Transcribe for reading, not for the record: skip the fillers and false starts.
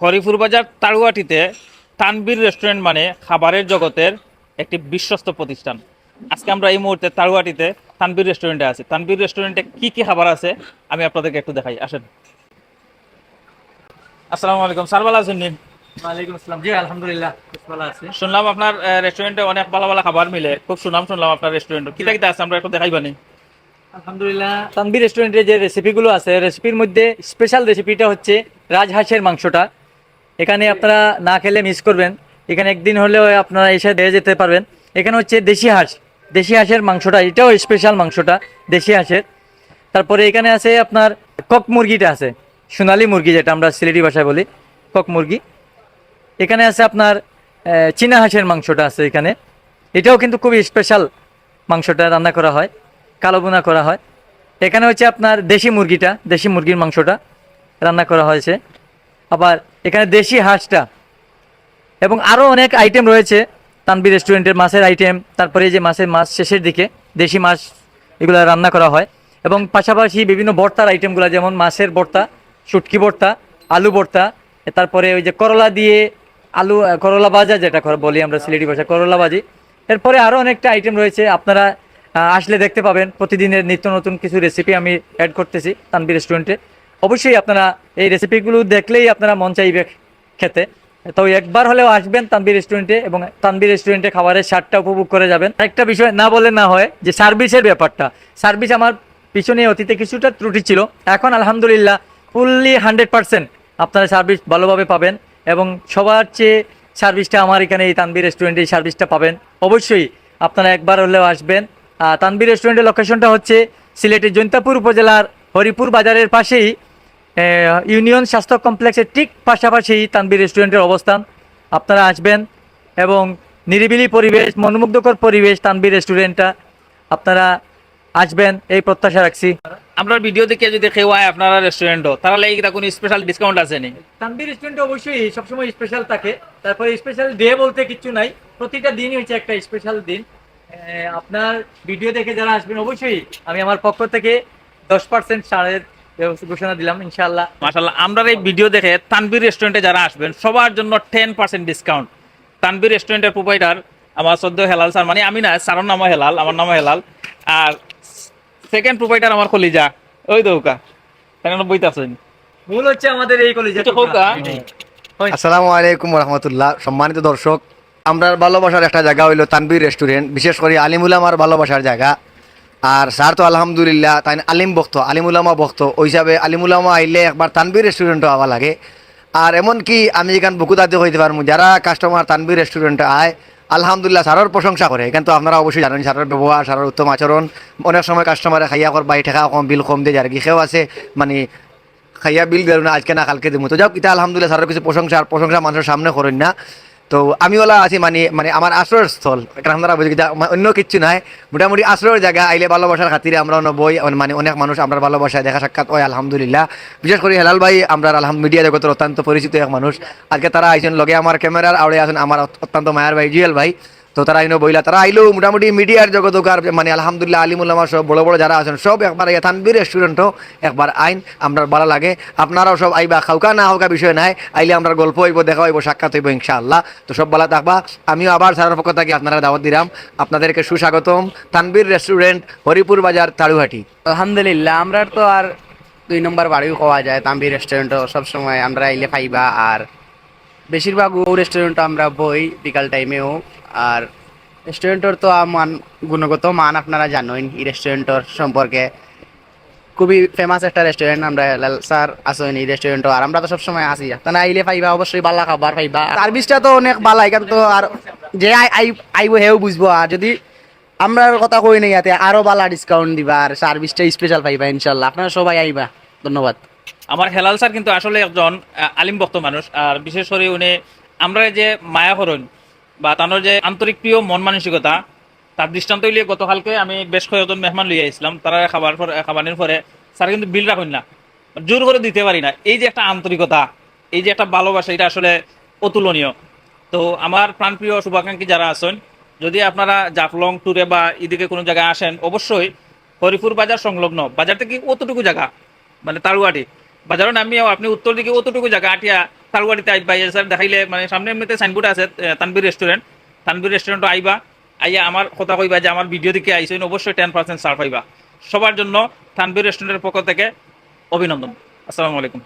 হরিপুর বাজার তাড়ুয়াটিতে তানবীর রেস্টুরেন্ট মানে খাবারের জগতের একটি বিশ্বস্ত প্রতিষ্ঠান। আজকে আমরা এই মুহূর্তে তাড়ুয়াটিতে তানবীর রেস্টুরেন্টে আছি। তানবীর রেস্টুরেন্টে কি কি খাবার আছে আমি আপনাদেরকে একটু দেখাই, আসেন। আসসালামু আলাইকুম স্যার, ভালো আছেন? ওয়ালাইকুম আসসালাম। জি আলহামদুলিল্লাহ বেশ ভালো আছি। শুনলাম আপনার রেস্টুরেন্টে অনেক ভালো ভালো খাবার মিলে, খুব সুনাম শুনলাম আপনার রেস্টুরেন্টে। কিটা কিটা আছে আমরা একটু দেখাইবানি? আলহামদুলিল্লাহ তানভীর রেস্টুরেন্টে যে রেসিপিগুলো আছে, রেসিপির মধ্যে স্পেশাল রেসিপিটা হচ্ছে রাজহাঁসের মাংসটা। এখানে আপনারা না খেলে মিস করবেন। এখানে একদিন হলেও আপনারা এসে দিয়ে যেতে পারবেন। এখানে হচ্ছে দেশি হাঁসের মাংসটা, এটাও স্পেশাল মাংসটা দেশি হাঁসের। তারপরে এখানে আছে আপনার কক মুরগিটা আছে, সোনালী মুরগি যেটা আমরা সিলেটি ভাষায় বলি, কক মুরগি। এখানে আছে আপনার চীনা হাঁসের মাংসটা আছে এখানে, এটাও কিন্তু খুবই স্পেশাল মাংসটা রান্না করা হয়, কালো বোনা করা হয়। এখানে হচ্ছে আপনার দেশি মুরগির মাংসটা রান্না করা হয়েছে। আবার এখানে দেশি হাঁসটা এবং আরও অনেক আইটেম রয়েছে তানবীর রেস্টুরেন্টের, মাছের আইটেম। তারপরে এই যে মাছ শেষের দিকে দেশি মাছ এগুলো রান্না করা হয়। এবং পাশাপাশি বিভিন্ন ভর্তার আইটেমগুলো, যেমন মাছের ভর্তা, শুটকি ভর্তা, আলু ভর্তা, তারপরে ওই যে করলা দিয়ে আলু, করলা ভাজা যেটা বলি আমরা সিলেটি ভাষা, করলা ভাজি। এরপরে আরও অনেকটা আইটেম রয়েছে, আপনারা আসলে দেখতে পাবেন। প্রতিদিনের নিত্য নতুন কিছু রেসিপি আমি অ্যাড করতেছি তানবীর রেস্টুরেন্টে। অবশ্যই আপনারা এই রেসিপিগুলো দেখলেই আপনারা মন চাইবে খেতে। তো একবার হলেও আসবেন তানবীর রেস্টুরেন্টে এবং তানবীর রেস্টুরেন্টে খাবারের স্বাদটা উপভোগ করে যাবেন। একটা বিষয় না বলে না হয়, যে সার্ভিসের ব্যাপারটা। সার্ভিস আমার পিছনে অতীতে কিছুটা ত্রুটি ছিল, এখন আলহামদুলিল্লাহ ফুললি 100% আপনারা সার্ভিস ভালোভাবে পাবেন। এবং সবার চেয়ে সার্ভিসটা আমার এখানে এই তানবীর রেস্টুরেন্টে এই সার্ভিসটা পাবেন। অবশ্যই আপনারা একবার হলেও আসবেন। তানবীর রেস্টুরেন্টের লোকেশনটা হচ্ছে সিলেটের জৈন্তাপুর উপজেলার হরিপুর বাজারের পাশেই, ইউনিয়ন স্বাস্থ্য কমপ্লেক্সের ঠিক পাশাপাশি তানবীর রেস্টুরেন্টের অবস্থান। আপনারা আসবেন এবং নিরিবিলি পরিবেশ, মনোমুগ্ধকর পরিবেশ তানবীর রেস্টুরেন্টটা, আপনারা আসবেন এই প্রত্যাশা রাখছি। আমরা ভিডিও দেখে যদি কেউ আয় আপনারা রেস্টুরেন্টও, তাহলে এইটা কোনো স্পেশাল ডিসকাউন্ট আছে নি? তানবীর রেস্টুরেন্টে অবশ্যই সবসময় স্পেশাল থাকে। তারপরে স্পেশাল ডে বলতে কিছু নাই, প্রতিটা দিনই হচ্ছে একটা স্পেশাল দিন। আপনার ভিডিও দেখে যারা আসবেন, অবশ্যই আমি আমার পক্ষ থেকে 10% ছাড়ের ঘোষণা দিলাম ইনশাআল্লাহ। মাশাআল্লাহ, আমরা এই ভিডিও দেখে তানবীর রেস্টুরেন্টে যারা আসবেন সবার জন্য 10% ডিসকাউন্ট। তানবীর রেস্টুরেন্টের প্রোভাইডার আমার সদ্য হেলাল স্যার, মানে আমি না, স্যারের নামও হেলাল, আমার নামও হেলাল। আর সেকেন্ড প্রোভাইডার আমার কলিজা, ওই দৌকা কেন বইতে আছেন মূল হচ্ছে আমাদের এই কলেজে। আসসালামু আলাইকুম রহমতুল্লাহ। সম্মানিত দর্শক, আমরা ভালোবাসার একটা জায়গা হইলো তানবীর রেস্টুরেন্ট, বিশেষ করে আলিমুলামার ভালোবাসার জায়গা। আর স্যার তো আলহামদুলিল্লাহ তাই আলিম ভক্ত, আলিমুলামা ভক্ত, ওই হিসাবে আলিমুলামা আইলে একবার তানবীর রেস্টুরেন্টও আওয়া লাগে। আর এমনকি আমি এখান বুকুদাতে হইতে পারবো, যারা কাস্টমার তানবীর রেস্টুরেন্টে আয় আলহামদুলিল্লাহ স্যারের প্রশংসা করে। কিন্তু আপনারা অবশ্যই জানেন স্যারের ব্যবহার, স্যারের উত্তম আচরণ। অনেক সময় কাস্টমারে খাইয়া কর বাই ঠেকা কম, বিল কম দিয়ে, যার কি খেয়েও আছে মানে খাইয়া বিল দেব না, আজকে না কালকে দেবো। তো যাও, এটা আলহামদুলিল্লাহ স্যারের কিছু প্রশংসা, আর প্রশংসা মানুষের সামনে করেন না। তো আমি ওলা আছি মানে মানে আমার আশ্রয়ের স্থল, এটা আপনারা বুঝি, অন্য কিচ্ছু নাই, মোটামুটি আশ্রয়ের জায়গা। আইলে ভালোবাসার খাতিরে আমরা বই, মানে অনেক মানুষ আমরা ভালোবাসায় দেখা সাক্ষাৎ হয় আলহামদুলিল্লাহ। বিশেষ করে হেলাল ভাই আমরা মিডিয়া জগতের অত্যন্ত পরিচিত এক মানুষ। আজকে তারা আইসেন লগে আমার ক্যামেরার আওড়ে আছেন আমার অত্যন্ত মায়ার ভাই জুয়েল ভাই। তো তারা আইনো বইলা, তারা আইলেও মোটামুটি মিডিয়ার জগতকার মানে আলহামদুলিল্লাহ আলিমুল্লামা সব বড় বড় যারা আছেন সব একবার তানবীর রেস্টুরেন্টও একবার আইন, আমরা ভালো লাগে। আপনারাও সব আইবা, খাওকা না হোকা বিষয় নাই, আইলে আমরা গল্প হইব, দেখা হইব, সাক্ষাৎ হইব ইনশাআল্লাহ। তো সব ভালো থাকবা। আমিও আবার স্যারের পক্ষ থেকে আপনারা দাওয়াত দিলাম, আপনাদেরকে সুস্বাগতম তানবীর রেস্টুরেন্ট, হরিপুর বাজার, তাড়ুহাটি। আলহামদুলিল্লাহ, আমরা তো আর 2 নম্বর বাড়িও খাওয়া যায় তানবীর রেস্টুরেন্টও সবসময় আমরা আইলে পাইবা। আর বেশিরভাগ ও রেস্টুরেন্টও আমরা বই বিকাল টাইমেও। আর রেস্টুরেন্টর তো গুণগত মান আপনারা জানেন, এই রেস্টুরেন্টর সম্পর্কে খুবই ফেমাস একটা রেস্টুরেন্ট। আমরা লাল স্যার আসেন এই রেস্টুরেন্টও, আর আমরা তো সবসময় আসি। তাহলে আইলে পাইবা, অবশ্যই বালা খাবার পাইবা। সার্ভিসটা তো অনেক বালা, এখান তো আর যে আইব হেও বুঝবো। আর যদি আমরা কথা কই নাই ইয়াতে আরো বালা ডিসকাউন্ট দিবা, আর সার্ভিসটা স্পেশাল পাইবা ইনশাল্লাহ। আপনারা সবাই আইবা, ধন্যবাদ। আমার হেলাল স্যার কিন্তু আসলে একজন আলিম ভক্ত মানুষ। আর বিশেষ করে উনি আমরা যে মায়া করণ বা তানোর যে আন্তরিক প্রিয় মন মানসিকতা, তার দৃষ্টান্ত লিয়ে গতকালকে আমি বেশ কয়েকজন মেহমান লইয়া আসলাম। তারা খাবারের পরে স্যার কিন্তু বিল রাখুন না, জোর করে দিতে পারি না। এই যে একটা আন্তরিকতা, এই যে একটা ভালোবাসা, এটা আসলে অতুলনীয়। তো আমার প্রাণপ্রিয় শুভাকাঙ্ক্ষী যারা আছেন, যদি আপনারা জাফলং ট্যুরে বা এদিকে কোনো জায়গায় আসেন, অবশ্যই হরিপুর বাজার সংলগ্ন, বাজার থেকে অতটুকু জায়গা মানে তাড়ুয়াটি, বাজারও নামিয়াও আপনি উত্তর দিকে অতটুকু জায়গা আটিয়া তালগুড়িতে আইবা স্যার দেখাইলে মানে সামনে এমনিতে সাইনবোর্ড আছে তানবীর রেস্টুরেন্ট, তানবীর রেস্টুরেন্টও আইবা, আইয়া আমার কথা কইবা যে আমার ভিডিও দিকে আইসেন, অবশ্যই 10% ছাড় পাইবা। সবার জন্য তানবীর রেস্টুরেন্টের পক্ষ থেকে অভিনন্দন। আসসালামু আলাইকুম।